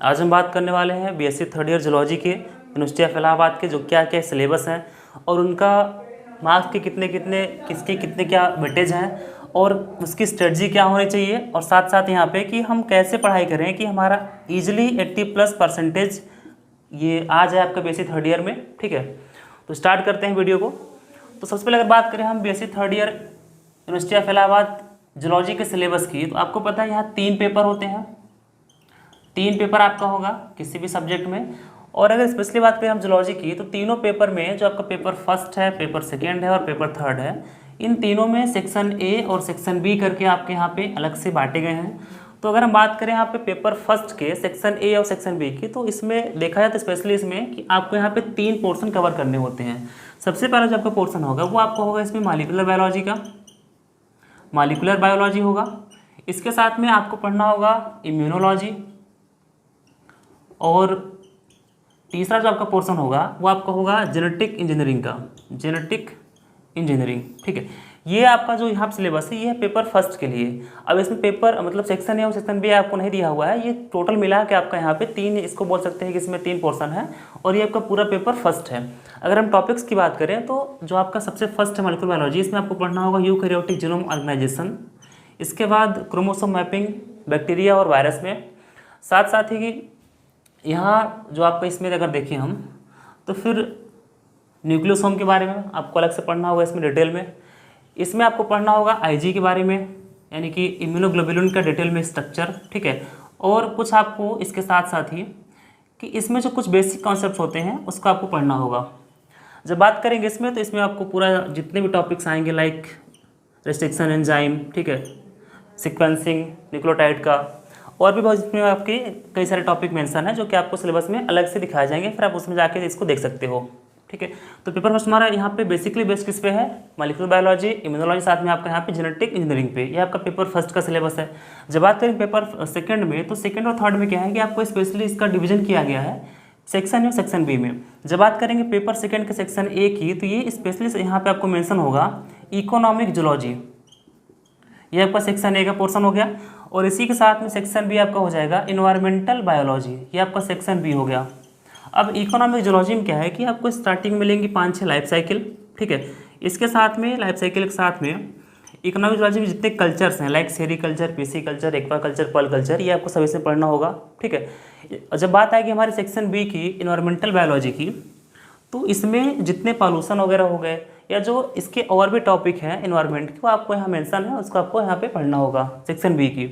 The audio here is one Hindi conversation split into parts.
आज हम बात करने वाले हैं बीएससी थर्ड ईयर जूलॉजी के यूनिवर्सिटी ऑफ इलाहाबाद के जो क्या क्या सिलेबस हैं और उनका मार्क्स के कितने कितने किसके कितने क्या वेटेज हैं और उसकी स्ट्रेटजी क्या होनी चाहिए, और साथ साथ यहाँ पे कि हम कैसे पढ़ाई करें कि हमारा इजीली 80+ % ये आ जाए आपका बीएससी थर्ड ईयर में। ठीक है, तो स्टार्ट करते हैं वीडियो को। तो सबसे पहले अगर बात करें हम BSc third year university of Allahabad zoology के सिलेबस की, तो आपको पता है यहाँ 3 पेपर होते हैं। 3 पेपर आपका होगा किसी भी सब्जेक्ट में। और अगर स्पेशली बात करें हम जूलॉजी की, तो तीनों पेपर में जो आपका पेपर फर्स्ट है, पेपर सेकेंड है और पेपर थर्ड है, इन तीनों में सेक्शन ए और सेक्शन बी करके आपके यहाँ पे अलग से बांटे गए हैं। तो अगर हम बात करें यहाँ पे पेपर फर्स्ट के सेक्शन ए और सेक्शन बी की, तो इसमें देखा जाए तो स्पेशली इसमें कि आपको यहाँ पे 3 पोर्शन कवर करने होते हैं। सबसे पहला जो आपका पोर्शन होगा वो आपका होगा इसमें मॉलिक्यूलर बायोलॉजी का, मॉलिक्यूलर बायोलॉजी होगा। इसके साथ में आपको पढ़ना होगा इम्यूनोलॉजी, और तीसरा जो आपका पोर्शन होगा वो आपका होगा जेनेटिक इंजीनियरिंग का, जेनेटिक इंजीनियरिंग। ठीक है, ये आपका जो यहाँ सिलेबस है ये है पेपर फर्स्ट के लिए। अब इसमें पेपर मतलब सेक्शन ए और सेक्शन बी आपको नहीं दिया हुआ है, ये टोटल मिला के आपका यहाँ पे 3, इसको बोल सकते हैं कि इसमें 3 पोर्शन है और ये आपका पूरा पेपर फर्स्ट है। अगर हम टॉपिक्स की बात करें तो जो आपका सबसे फर्स्ट है मॉलिक्यूलर बायोलॉजी, इसमें आपको पढ़ना होगा यूकैरियोटिक जीनोम ऑर्गेनाइजेशन। इसके बाद क्रोमोसोम मैपिंग बैक्टीरिया और वायरस में। साथ ही कि यहाँ जो आपका इसमें अगर देखें हम तो फिर न्यूक्लियोसोम के बारे में आपको अलग से पढ़ना होगा इसमें डिटेल में। इसमें आपको पढ़ना होगा आईजी के बारे में, यानी कि इम्यूनोग्लोबुलिन का डिटेल में स्ट्रक्चर। ठीक है, और कुछ आपको इसके साथ साथ ही कि इसमें जो कुछ बेसिक कॉन्सेप्ट्स होते हैं उसको आपको पढ़ना होगा। जब बात करेंगे इसमें तो इसमें आपको पूरा जितने भी टॉपिक्स आएंगे लाइक रेस्ट्रिक्शन एंजाइम, ठीक है, सीक्वेंसिंग न्यूक्लियोटाइड का, और भी बहुत इसमें आपके कई सारे टॉपिक मेंशन है जो कि आपको सिलेबस में अलग से दिखाए जाएंगे, फिर आप उसमें जाके इसको देख सकते हो। ठीक है, तो पेपर फर्स्ट हमारा यहाँ पे बेसिकली बेस्ड किस पे है, मॉलिक्यूलर बायोलॉजी, इम्यूनोलॉजी, साथ में आपका यहाँ पे जेनेटिक इंजीनियरिंग पे, ये आपका पेपर फर्स्ट का सिलेबस है। जब बात करें पेपर सेकंड में, तो सेकंड और थर्ड में क्या है कि आपको स्पेशली इसका डिवीजन किया गया है सेक्शन ए और सेक्शन बी में। जब बात करेंगे पेपर सेकंड के सेक्शन ए की, तो ये स्पेशली यहाँ पे आपको मेंशन होगा इकोनॉमिक जूलॉजी, ये आपका सेक्शन ए का पोर्शन हो गया। और इसी के साथ में सेक्शन बी आपका हो जाएगा इन्वायरमेंटल बायोलॉजी, ये आपका सेक्शन बी हो गया। अब इकोनॉमिक जूलॉजी में क्या है कि आपको स्टार्टिंग में मिलेंगी 5-6 लाइफ साइकिल। ठीक है, इसके साथ में लाइफ साइकिल के साथ में इकोनॉमिक जूलॉजी में जितने कल्चर्स हैं like sericulture, pisciculture, aquaculture, pearl culture, ये आपको सब इसमें पढ़ना होगा। ठीक है, जब बात आएगी हमारे सेक्शन बी की इन्वायरमेंटल बायोलॉजी की, तो इसमें जितने पॉल्यूशन वगैरह हो गए या जो इसके और भी टॉपिक हैं इन्वायरमेंट की, वो आपको यहाँ मेंशन है, उसको आपको यहाँ पे पढ़ना होगा सेक्शन बी की।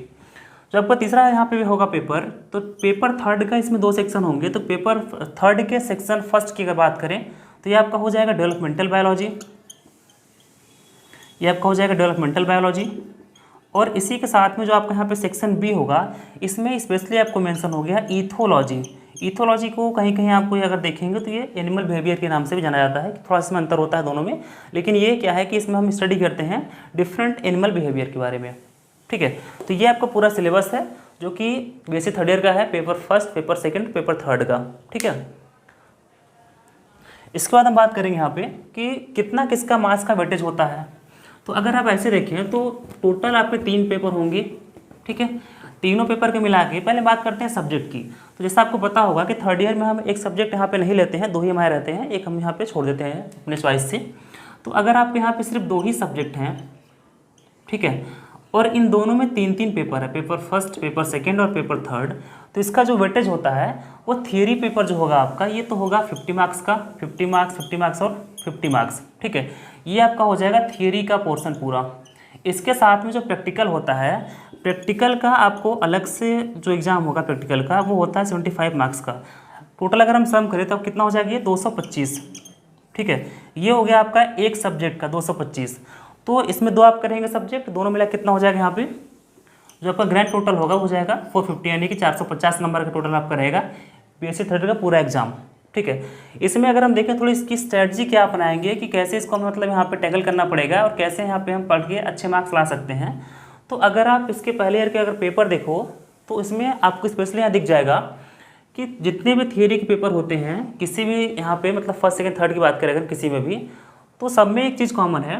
जो आपका तीसरा यहाँ पे भी होगा पेपर, तो पेपर थर्ड का इसमें 2 सेक्शन होंगे। तो पेपर थर्ड के सेक्शन फर्स्ट की अगर बात करें तो ये आपका हो जाएगा डेवलपमेंटल बायोलॉजी, ये आपका हो जाएगा डेवलपमेंटल बायोलॉजी। और इसी के साथ में जो आपका यहाँ पे सेक्शन बी होगा, इसमें स्पेशली आपको मेंशन हो गया ईथोलॉजी। ईथोलॉजी को कहीं कहीं आपको अगर देखेंगे तो ये एनिमल बिहेवियर के नाम से भी जाना जाता है, थोड़ा इसमें अंतर होता है दोनों में, लेकिन ये क्या है कि इसमें हम स्टडी करते हैं डिफरेंट एनिमल बिहेवियर के बारे में। ठीक है, तो ये आपका पूरा सिलेबस है जो कि बीएससी थर्ड ईयर का है, paper first, paper second, paper third का। ठीक है, इसके बाद हम बात करेंगे यहाँ पे कि कितना किसका मार्क्स का वेटेज होता है। तो अगर आप ऐसे देखें तो टोटल आपके 3 पेपर होंगे। ठीक है, तीनों पेपर के मिला के पहले बात करते हैं सब्जेक्ट की। तो जैसा आपको पता होगा कि थर्ड ईयर में हम एक सब्जेक्ट यहाँ पे नहीं लेते हैं, 2 ही हमारे रहते हैं, एक हम यहाँ पे छोड़ देते हैं अपने चॉइस से। तो अगर आपके यहाँ पे सिर्फ 2 ही सब्जेक्ट हैं, ठीक है, और इन दोनों में 3-3 पेपर है, पेपर फर्स्ट, पेपर सेकेंड और पेपर थर्ड, तो इसका जो वेटेज होता है वो थियरी पेपर जो होगा आपका, ये तो होगा 50 मार्क्स का, 50 मार्क्स, 50 मार्क्स और 50 मार्क्स। ठीक है, ये आपका हो जाएगा थियरी का पोर्शन पूरा। इसके साथ में जो प्रैक्टिकल होता है, प्रैक्टिकल का आपको अलग से जो एग्ज़ाम होगा प्रैक्टिकल का, वो होता है 75 मार्क्स का। टोटल अगर हम सम करें तो कितना हो जाएगा ये 225। ठीक है, ये हो गया आपका एक सब्जेक्ट का 225। तो इसमें 2 आप करेंगे सब्जेक्ट, दोनों मिला कितना हो जाएगा यहाँ पे, जो आपका ग्रैंड टोटल होगा हो जाएगा 450, यानी कि 450 नंबर का टोटल आपका रहेगा बीएससी थर्ड का पूरा एग्जाम। ठीक है, इसमें अगर हम देखें थोड़ी इसकी स्ट्रेटजी क्या अपनाएंगे कि कैसे इसको मतलब यहाँ पे टैकल करना पड़ेगा और कैसे यहाँ पे हम पढ़ के अच्छे मार्क्स ला सकते हैं। तो अगर आप इसके पहले ईयर के अगर पेपर देखो तो इसमें आपको स्पेशली यहाँ दिख जाएगा कि जितने भी थियरी के पेपर होते हैं किसी भी यहाँ पे मतलब फर्स्ट सेकंड थर्ड की बात करें अगर किसी में भी, तो सब में एक चीज़ कॉमन है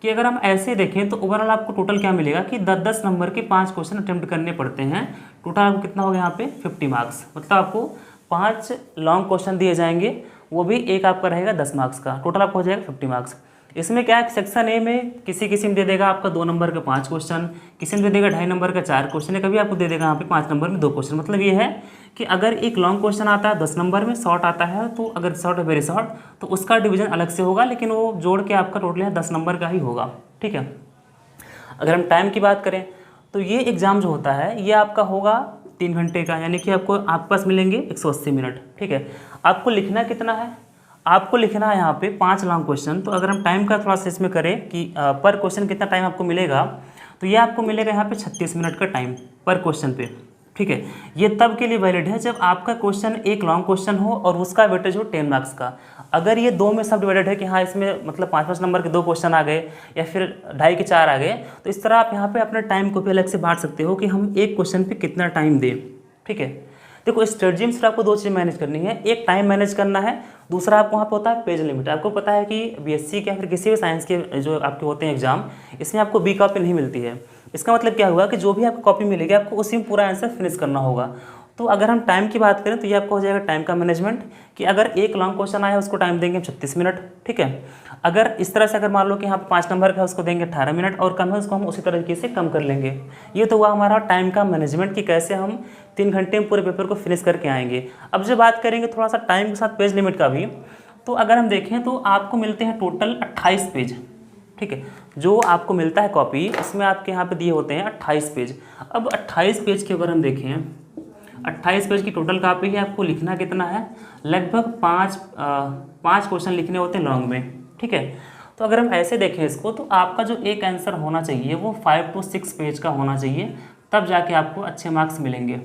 कि अगर हम ऐसे देखें तो ओवरऑल आपको टोटल क्या मिलेगा कि 10-10 नंबर के 5 क्वेश्चन अटेम्प्ट करने पड़ते हैं। टोटल आपको कितना होगा यहाँ पे 50 मार्क्स, मतलब आपको 5 लॉन्ग क्वेश्चन दिए जाएंगे, वो भी एक आपका रहेगा 10 मार्क्स का, टोटल आपको हो जाएगा 50 मार्क्स। इसमें क्या है, सेक्शन ए में किसी में दे देगा आपका 2 नंबर का 5 क्वेश्चन, किसी में दे देगा 2.5 नंबर का 4 क्वेश्चन है, कभी आपको दे देगा यहाँ पे 5 नंबर में 2 क्वेश्चन। मतलब ये है कि अगर एक लॉन्ग क्वेश्चन आता है 10 नंबर में, शॉर्ट आता है तो अगर शॉर्ट है वेरी शॉर्ट तो उसका डिवीजन अलग से होगा, लेकिन वो जोड़ के आपका टोटल है 10 नंबर का ही होगा। ठीक है। अगर हम टाइम की बात करें तो ये एग्ज़ाम जो होता है ये आपका होगा 3 घंटे का, यानी कि आपको आपके पास मिलेंगे 180 मिनट। ठीक है। आपको लिखना कितना है, आपको लिखना है यहाँ पे 5 लॉन्ग क्वेश्चन। तो अगर हम टाइम का थोड़ा सा इसमें करें कि पर क्वेश्चन कितना टाइम आपको मिलेगा, तो ये आपको मिलेगा यहाँ पे 36 मिनट का टाइम पर क्वेश्चन पे। ठीक है। ये तब के लिए वैलिड है जब आपका क्वेश्चन एक लॉन्ग क्वेश्चन हो और उसका वेटेज हो 10 मार्क्स का। अगर ये 2 में सब डिवाइडेड है कि हाँ इसमें मतलब 5-5 नंबर के 2 क्वेश्चन आ गए या फिर 2.5 के 4 आ गए, तो इस तरह आप यहाँ पे अपने टाइम को भी अलग से बांट सकते हो कि हम एक क्वेश्चन पे कितना टाइम दें। ठीक है। देखो स्ट्रेटजी में सिर्फ आपको 2 चीज़ मैनेज करनी है, एक टाइम मैनेज करना है, दूसरा आपको वहाँ पे होता है पेज लिमिट। आपको पता है कि बीएससी के या फिर किसी भी साइंस के जो आपके होते हैं एग्जाम, इसमें आपको बी कॉपी नहीं मिलती है। इसका मतलब क्या हुआ कि जो भी आपको कॉपी मिलेगी आपको उसी में पूरा आंसर फिनिश करना होगा। तो अगर हम टाइम की बात करें तो ये आपको हो जाएगा टाइम का मैनेजमेंट, कि अगर एक लॉन्ग क्वेश्चन आया उसको टाइम देंगे हम 36 मिनट। ठीक है। अगर इस तरह से अगर मान लो कि यहाँ पे 5 नंबर का उसको देंगे 18 मिनट, और कम है उसको हम उसी तरीके से कम कर लेंगे। ये तो हुआ हमारा टाइम का मैनेजमेंट कि कैसे हम 3 घंटे में पूरे पेपर को फिनिश करके आएंगे। अब जो बात करेंगे थोड़ा सा टाइम के साथ पेज लिमिट का भी, तो अगर हम देखें तो आपको मिलते हैं टोटल 28 पेज। ठीक है। जो आपको मिलता है कॉपी उसमें आपके यहाँ पे दिए होते हैं 28 पेज। अब 28 पेज के अगर हम देखें, 28 पेज की टोटल कॉपी है, आपको लिखना कितना है, लगभग 5 क्वेश्चन लिखने होते हैं लॉन्ग में। ठीक है। तो अगर हम ऐसे देखें इसको, तो आपका जो एक आंसर होना चाहिए वो 5 to 6 पेज का होना चाहिए, तब जाके आपको अच्छे मार्क्स मिलेंगे।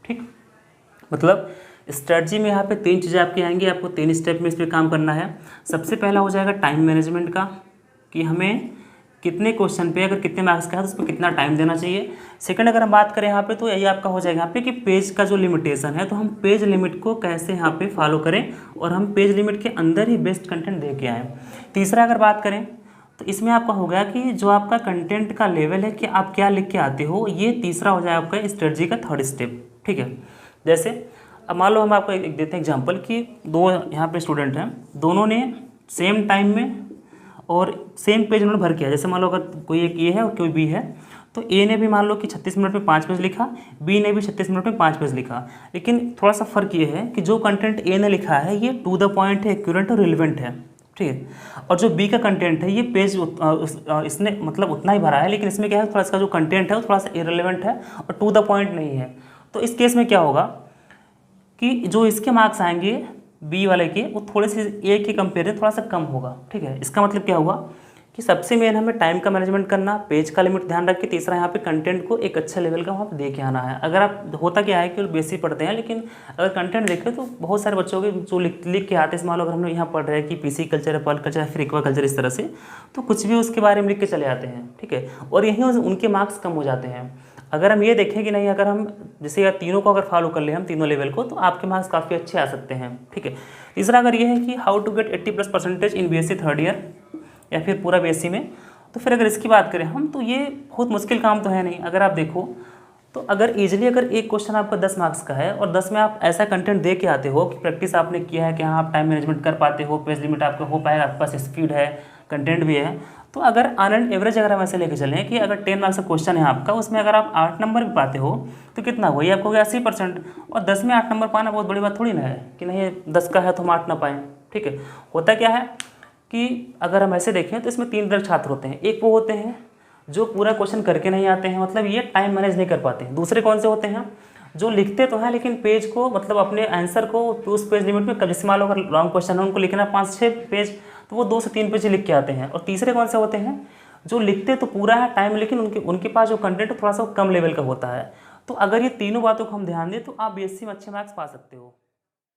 ठीक। मतलब स्ट्रेटजी में यहाँ पे 3 चीज़ें आपकी आएंगी, आपको 3 स्टेप में इस पर काम करना है। सबसे पहला हो जाएगा टाइम मैनेजमेंट का, कि हमें कितने क्वेश्चन पे अगर कितने मार्क्स का है तो उस पर कितना टाइम देना चाहिए। सेकंड अगर हम बात करें यहाँ पे, तो यही आपका हो जाएगा यहाँ पे कि पेज का जो लिमिटेशन है, तो हम पेज लिमिट को कैसे यहाँ पे फॉलो करें और हम पेज लिमिट के अंदर ही बेस्ट कंटेंट दे के आएँ। तीसरा अगर बात करें तो इसमें आपका हो गया कि जो आपका कंटेंट का लेवल है कि आप क्या लिख के आते हो, ये तीसरा हो जाए आपका स्ट्रेटजी का 3rd स्टेप। ठीक है। जैसे अब मान लो हम आपको एक देते हैं एग्जाम्पल कि 2 यहाँ पे स्टूडेंट हैं, दोनों ने सेम टाइम में और सेम पेज उन्होंने भर किया। जैसे मान लो अगर कोई एक ए है और कोई बी है, तो ए ने भी मान लो कि 36 मिनट में 5 पेज लिखा, बी ने भी 36 मिनट में 5 पेज लिखा। लेकिन थोड़ा सा फ़र्क ये है कि जो कंटेंट ए ने लिखा है ये टू द पॉइंट है, एक्यूरेट और रिलेवेंट है। ठीक है। और जो बी का कंटेंट है ये पेज इसने मतलब उतना ही भरा है, लेकिन इसमें क्या है, थोड़ा इसका जो कंटेंट है वो थोड़ा सा इरेलीवेंट है और टू द पॉइंट नहीं है। तो इस केस में क्या होगा कि जो इसके मार्क्स आएंगे बी वाले के, वो थोड़े से ए के कंपेयर थोड़ा सा कम होगा। ठीक है। इसका मतलब क्या हुआ कि सबसे मेन हमें टाइम का मैनेजमेंट करना, पेज का लिमिट ध्यान रख के, तीसरा यहाँ पे कंटेंट को एक अच्छे लेवल का वहाँ पे दे के आना है। अगर आप होता क्या है कि बेसिक पढ़ते हैं, लेकिन अगर कंटेंट देखें तो बहुत सारे बच्चों के जो लिख के आते हैं, मान लो अगर हम लोग यहाँ पढ़ रहे हैं कि पीसी कल्चर है, पर्ल कल्चर है, फिर एक्वा कल्चर, इस तरह से तो कुछ भी उसके बारे में लिख के चले आते हैं। ठीक है। और यहीं उनके मार्क्स कम हो जाते हैं। अगर हम ये देखें कि नहीं, अगर हम जैसे यार तीनों को अगर फॉलो कर ले हम तीनों लेवल को, तो आपके मार्क्स काफ़ी अच्छे आ सकते हैं। ठीक है। तीसरा अगर ये है कि how to get 80+ % in BSc 3rd year या फिर पूरा बीएससी में, तो फिर अगर इसकी बात करें हम, तो ये बहुत मुश्किल काम तो है नहीं। अगर आप देखो तो अगर ईजिली अगर एक क्वेश्चन आपका 10 मार्क्स का है और 10 में आप ऐसा कंटेंट दे के आते हो कि प्रैक्टिस आपने किया है कि हाँ आप टाइम मैनेजमेंट कर पाते हो, पेज लिमिट आपका हो पाएगा, आपके पास स्पीड है, कंटेंट भी है, तो अगर ऑन एन एवरेज अगर हम ऐसे लेके चलें कि अगर 10 मार्क्स का क्वेश्चन है आपका, उसमें अगर आप 8 नंबर भी पाते हो तो कितना हुआ, ये आपको हो गया 80%। और 10 में 8 नंबर पाना बहुत बड़ी बात थोड़ी ना है कि नहीं 10 का है तो हम 8 ना पाएँ। ठीक है। होता क्या है कि अगर हम ऐसे देखें तो इसमें 3 तरह के छात्र होते हैं। एक वो होते हैं जो पूरा क्वेश्चन करके नहीं आते हैं, मतलब ये टाइम मैनेज नहीं कर पाते हैं। दूसरे कौन से होते हैं, जो लिखते तो हैं लेकिन पेज को मतलब अपने आंसर को उस पेज लिमिट में, जैसे मान लो अगर लॉन्ग क्वेश्चन है उनको लिखना 5-6 पेज, तो वो 2 से 3 पेज लिख के आते हैं। और तीसरे कौन से होते हैं, जो लिखते तो पूरा है टाइम, लेकिन उनके पास जो कंटेंट थोड़ा सा कम लेवल का होता है। तो अगर ये तीनों बातों को हम ध्यान दें तो आप बीएससी में अच्छे मार्क्स पा सकते हो।